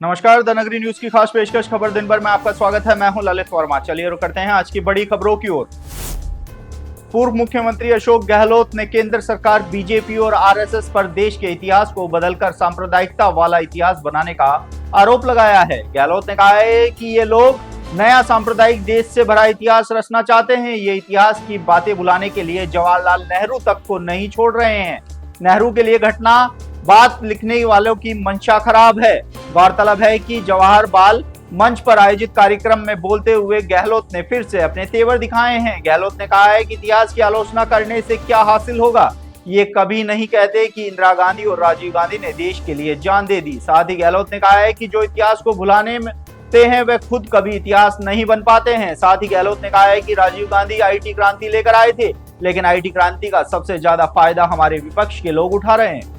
नमस्कार, द नगरी न्यूज की खास पेशकश खबर दिन भर में आपका स्वागत है। मैं हूं ललित वर्मा। चलिए रुक करते हैं आज की बड़ी खबरों की ओर। पूर्व मुख्यमंत्री अशोक गहलोत ने केंद्र सरकार, बीजेपी और आरएसएस पर देश के इतिहास को बदलकर सांप्रदायिकता वाला इतिहास बनाने का आरोप लगाया है। गहलोत ने कहा है कि ये लोग नया सांप्रदायिक देश से भरा इतिहास रचना चाहते हैं। ये इतिहास की बातें भुलाने के लिए जवाहरलाल नेहरू तक को नहीं छोड़ रहे हैं। नेहरू के लिए घटना बात लिखने वालों की मंशा खराब है। गौरतलब है कि जवाहर बाल मंच पर आयोजित कार्यक्रम में बोलते हुए गहलोत ने फिर से अपने तेवर दिखाए हैं। गहलोत ने कहा है कि इतिहास की आलोचना करने से क्या हासिल होगा। ये कभी नहीं कहते कि इंदिरा गांधी और राजीव गांधी ने देश के लिए जान दे दी। साथ ही गहलोत ने कहा है कि जो इतिहास को भुलाने हैं वे खुद कभी इतिहास नहीं बन पाते हैं। साथ ही गहलोत ने कहा है कि राजीव गांधी आईटी क्रांति लेकर आए थे, लेकिन आईटी क्रांति का सबसे ज्यादा फायदा हमारे विपक्ष के लोग उठा रहे हैं।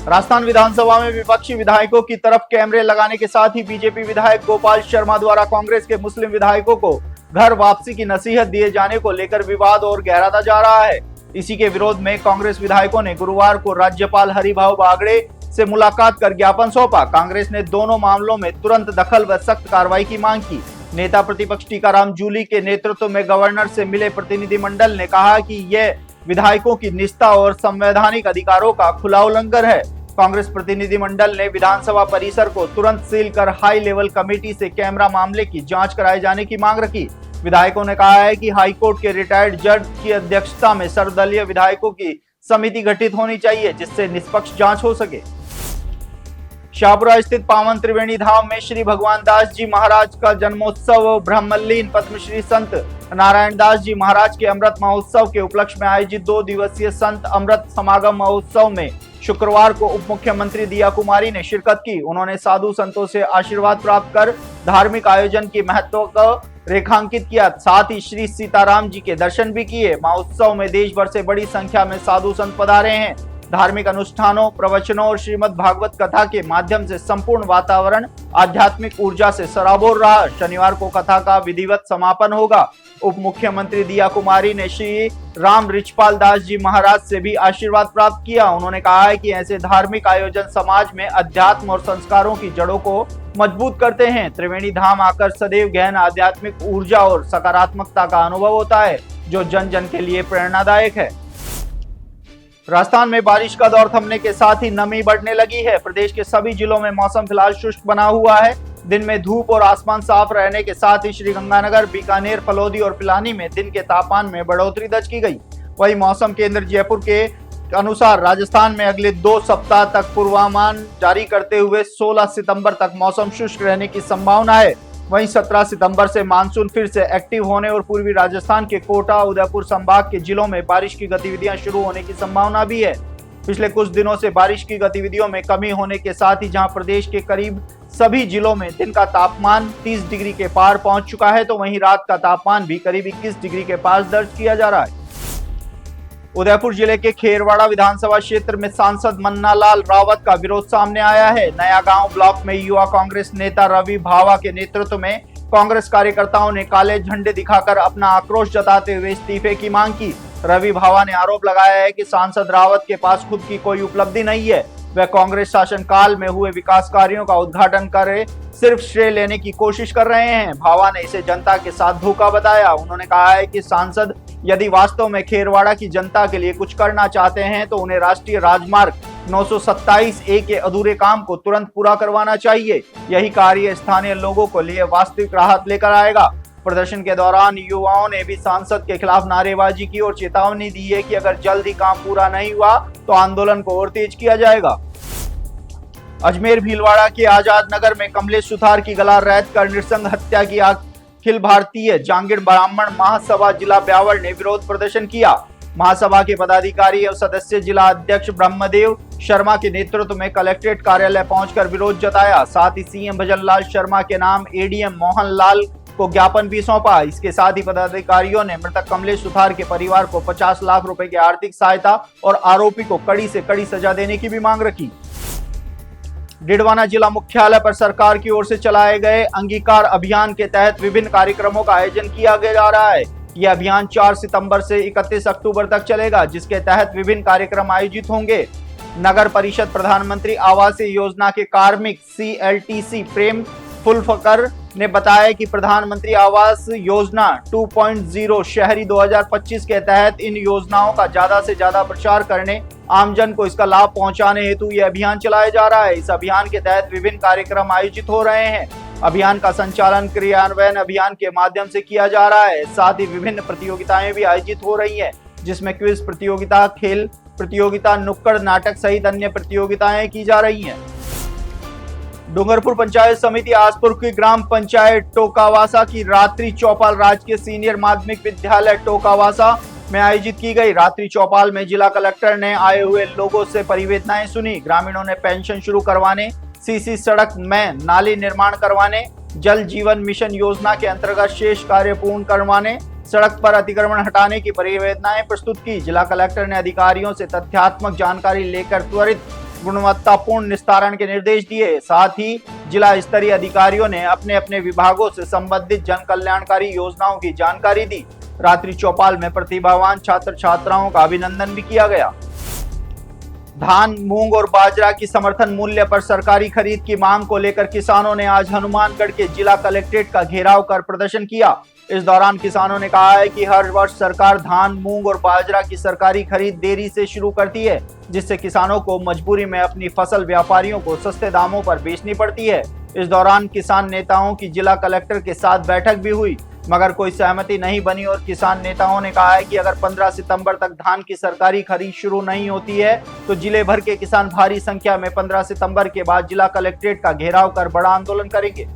राजस्थान विधानसभा में विपक्षी विधायकों की तरफ कैमरे लगाने के साथ ही बीजेपी विधायक गोपाल शर्मा द्वारा कांग्रेस के मुस्लिम विधायकों को घर वापसी की नसीहत दिए जाने को लेकर विवाद और गहराता जा रहा है। इसी के विरोध में कांग्रेस विधायकों ने गुरुवार को राज्यपाल हरिभाऊ बागड़े से मुलाकात कर ज्ञापन सौंपा। कांग्रेस ने दोनों मामलों में तुरंत दखल व सख्त कार्रवाई की मांग की। नेता प्रतिपक्ष टीकाराम जूली के नेतृत्व में गवर्नर से मिले प्रतिनिधिमंडल ने कहा कि यह विधायकों की निष्ठा और संवैधानिक अधिकारों का खुला उल्लंघन है। कांग्रेस प्रतिनिधिमंडल ने विधानसभा परिसर को तुरंत सील कर हाई लेवल कमेटी से कैमरा मामले की जांच कराए जाने की मांग रखी। विधायकों ने कहा है कि हाईकोर्ट के रिटायर्ड जज की अध्यक्षता में सर्वदलीय विधायकों की समिति गठित होनी चाहिए, जिससे निष्पक्ष जांच हो सके। शाहपुरा स्थित पावन त्रिवेणी धाम में श्री भगवान दास जी महाराज का जन्मोत्सव ब्रह्मलीन पद्मश्री संत नारायण दास जी महाराज के अमृत महोत्सव के उपलक्ष्य में आयोजित 2 दिवसीय संत अमृत समागम महोत्सव में शुक्रवार को उप मुख्यमंत्री दिया कुमारी ने शिरकत की। उन्होंने साधु संतों से आशीर्वाद प्राप्त कर धार्मिक आयोजन की महत्व को रेखांकित किया। साथ ही श्री सीताराम जी के दर्शन भी किए। महोत्सव में देश भर से बड़ी संख्या में साधु संत पधारे हैं। धार्मिक अनुष्ठानों, प्रवचनों और श्रीमद् भागवत कथा के माध्यम से संपूर्ण वातावरण आध्यात्मिक ऊर्जा से सराबोर रहा। शनिवार को कथा का विधिवत समापन होगा। उप मुख्यमंत्री दिया कुमारी ने श्री राम रिचपाल दास जी महाराज से भी आशीर्वाद प्राप्त किया। उन्होंने कहा है कि ऐसे धार्मिक आयोजन समाज में अध्यात्म और संस्कारों की जड़ों को मजबूत करते हैं। त्रिवेणी धाम आकर सदैव गहन आध्यात्मिक ऊर्जा और सकारात्मकता का अनुभव होता है, जो जन जन के लिए प्रेरणादायक है। राजस्थान में बारिश का दौर थमने के साथ ही नमी बढ़ने लगी है। प्रदेश के सभी जिलों में मौसम फिलहाल शुष्क बना हुआ है। दिन में धूप और आसमान साफ रहने के साथ ही श्रीगंगानगर, बीकानेर, फलौदी और पिलानी में दिन के तापमान में बढ़ोतरी दर्ज की गई। वहीं मौसम केंद्र जयपुर के अनुसार राजस्थान में अगले 2 सप्ताह तक पूर्वानुमान जारी करते हुए 16 सितंबर तक मौसम शुष्क रहने की संभावना है। वहीं 17 सितंबर से मानसून फिर से एक्टिव होने और पूर्वी राजस्थान के कोटा, उदयपुर संभाग के जिलों में बारिश की गतिविधियां शुरू होने की संभावना भी है। पिछले कुछ दिनों से बारिश की गतिविधियों में कमी होने के साथ ही जहां प्रदेश के करीब सभी जिलों में दिन का तापमान 30 डिग्री के पार पहुंच चुका है, तो वहीं रात का तापमान भी करीब 21 डिग्री के पास दर्ज किया जा रहा है। उदयपुर जिले के खेरवाड़ा विधानसभा क्षेत्र में सांसद मन्नालाल रावत का विरोध सामने आया है। नया गांव ब्लॉक में युवा कांग्रेस नेता रवि भावा के नेतृत्व में कांग्रेस कार्यकर्ताओं ने काले झंडे दिखाकर अपना आक्रोश जताते हुए इस्तीफे की मांग की। रवि भावा ने आरोप लगाया है कि सांसद रावत के पास खुद की कोई उपलब्धि नहीं है। वह कांग्रेस शासनकाल में हुए विकास कार्यों का उद्घाटन कर सिर्फ श्रेय लेने की कोशिश कर रहे हैं। भावा ने इसे जनता के साथ धोखा बताया। उन्होंने कहा है कि सांसद यदि वास्तव में खेरवाड़ा की जनता के लिए कुछ करना चाहते हैं तो उन्हें राष्ट्रीय राजमार्ग 927A के अधूरे काम को तुरंत पूरा करवाना चाहिए। यही कार्य स्थानीय लोगों को लिए वास्तविक राहत लेकर आएगा। प्रदर्शन के दौरान युवाओं ने भी सांसद के खिलाफ नारेबाजी की और चेतावनी दी है कि अगर जल्द ही काम पूरा नहीं हुआ तो आंदोलन को और तेज किया जाएगा। अजमेर भीलवाड़ा के आजाद नगर में कमलेश सुथार की गला रेत कर नृशंस हत्या की अखिल भारतीय जांगिड़ ब्राह्मण महासभा जिला ब्यावर ने विरोध प्रदर्शन किया। महासभा के पदाधिकारी और सदस्य जिला अध्यक्ष ब्रह्मदेव शर्मा के नेतृत्व में कलेक्ट्रेट कार्यालय पहुंचकर विरोध जताया। साथ ही सीएम भजनलाल शर्मा के नाम एडीएम मोहनलाल को ज्ञापन भी सौंपा। इसके साथ ही पदाधिकारियों ने मृतक कमलेश सुथार के परिवार को 50 लाख रुपए की आर्थिक सहायता और आरोपी को कड़ी से कड़ी सजा देने की भी मांग रखी। डिडवाना जिला मुख्यालय पर सरकार की ओर से चलाए गए अंगीकार अभियान के तहत विभिन्न कार्यक्रमों का आयोजन किया जा रहा है। यह अभियान 4 सितंबर से 31 अक्टूबर तक चलेगा, जिसके तहत विभिन्न कार्यक्रम आयोजित होंगे। नगर परिषद प्रधानमंत्री आवास योजना के कार्मिक CLTC प्रेम फुलफकर ने बताया कि प्रधानमंत्री आवास योजना 2.0 शहरी 2025 के तहत इन योजनाओं का ज्यादा से ज्यादा प्रचार करने, आमजन को इसका लाभ पहुंचाने हेतु यह अभियान चलाया जा रहा है। इस अभियान के तहत विभिन्न कार्यक्रम आयोजित हो रहे हैं। अभियान का संचालन क्रियान्वयन अभियान के माध्यम से किया जा रहा है। साथ ही विभिन्न प्रतियोगिताएं भी आयोजित हो रही है, जिसमें क्विज प्रतियोगिता, खेल प्रतियोगिता, नुक्कड़ नाटक सहित अन्य प्रतियोगिताएं की जा रही हैं। डूंगरपुर पंचायत समिति आसपुर की ग्राम पंचायत टोकावासा की रात्रि चौपाल राजकीय सीनियर माध्यमिक विद्यालय टोकावासा में आयोजित की गई। रात्रि चौपाल में जिला कलेक्टर ने आए हुए लोगों से परिवेदनाएं सुनी। ग्रामीणों ने पेंशन शुरू करवाने, सीसी सड़क में नाली निर्माण करवाने, जल जीवन मिशन योजना के अंतर्गत शेष कार्य पूर्ण करवाने, सड़क पर अतिक्रमण हटाने की परिवेदनाएं प्रस्तुत की। जिला कलेक्टर ने अधिकारियों से तथ्यात्मक जानकारी लेकर त्वरित गुणवत्तापूर्ण निस्तारण के निर्देश दिए। साथ ही जिला स्तरीय अधिकारियों ने अपने अपने विभागों से संबंधित जन कल्याणकारी योजनाओं की जानकारी दी। रात्रि चौपाल में प्रतिभावान छात्र छात्राओं का अभिनंदन भी किया गया। धान, मूंग और बाजरा की समर्थन मूल्य पर सरकारी खरीद की मांग को लेकर किसानों ने आज हनुमानगढ़ के जिला कलेक्ट्रेट का घेराव कर प्रदर्शन किया। इस दौरान किसानों ने कहा है कि हर वर्ष सरकार धान, मूंग और बाजरा की सरकारी खरीद देरी से शुरू करती है, जिससे किसानों को मजबूरी में अपनी फसल व्यापारियों को सस्ते दामों पर बेचनी पड़ती है। इस दौरान किसान नेताओं की जिला कलेक्टर के साथ बैठक भी हुई, मगर कोई सहमति नहीं बनी और किसान नेताओं ने कहा है कि अगर 15 सितंबर तक धान की सरकारी खरीद शुरू नहीं होती है तो जिले भर के किसान भारी संख्या में 15 सितंबर के बाद जिला कलेक्ट्रेट का घेराव कर बड़ा आंदोलन करेंगे।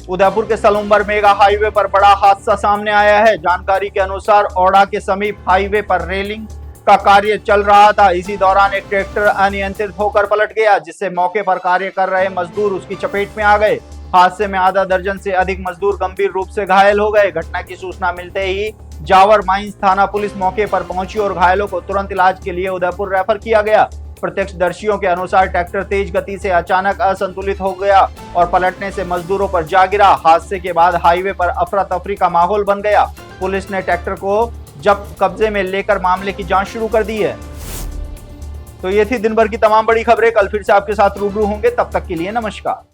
उदयपुर के सलूम्बर मेगा हाईवे पर बड़ा हादसा सामने आया है। जानकारी के अनुसार ओड़ा के समीप हाईवे पर रेलिंग का कार्य चल रहा था। इसी दौरान एक ट्रैक्टर अनियंत्रित होकर पलट गया, जिससे मौके पर कार्य कर रहे मजदूर उसकी चपेट में आ गए। हादसे में आधा दर्जन से अधिक मजदूर गंभीर रूप से घायल हो गए। घटना की सूचना मिलते ही जावर माइंस थाना पुलिस मौके पर पहुंची और घायलों को तुरंत इलाज के लिए उदयपुर रेफर किया गया। प्रत्यक्षदर्शियों के अनुसार ट्रैक्टर तेज गति से अचानक असंतुलित हो गया और पलटने से मजदूरों पर जा गिरा। हादसे के बाद हाईवे पर अफरा तफरी का माहौल बन गया। पुलिस ने ट्रैक्टर को जब्त कब्जे में लेकर मामले की जांच शुरू कर दी है। तो ये थी दिन भर की तमाम बड़ी खबरें। कल फिर से आपके साथ रूबरू होंगे, तब तक के लिए नमस्कार।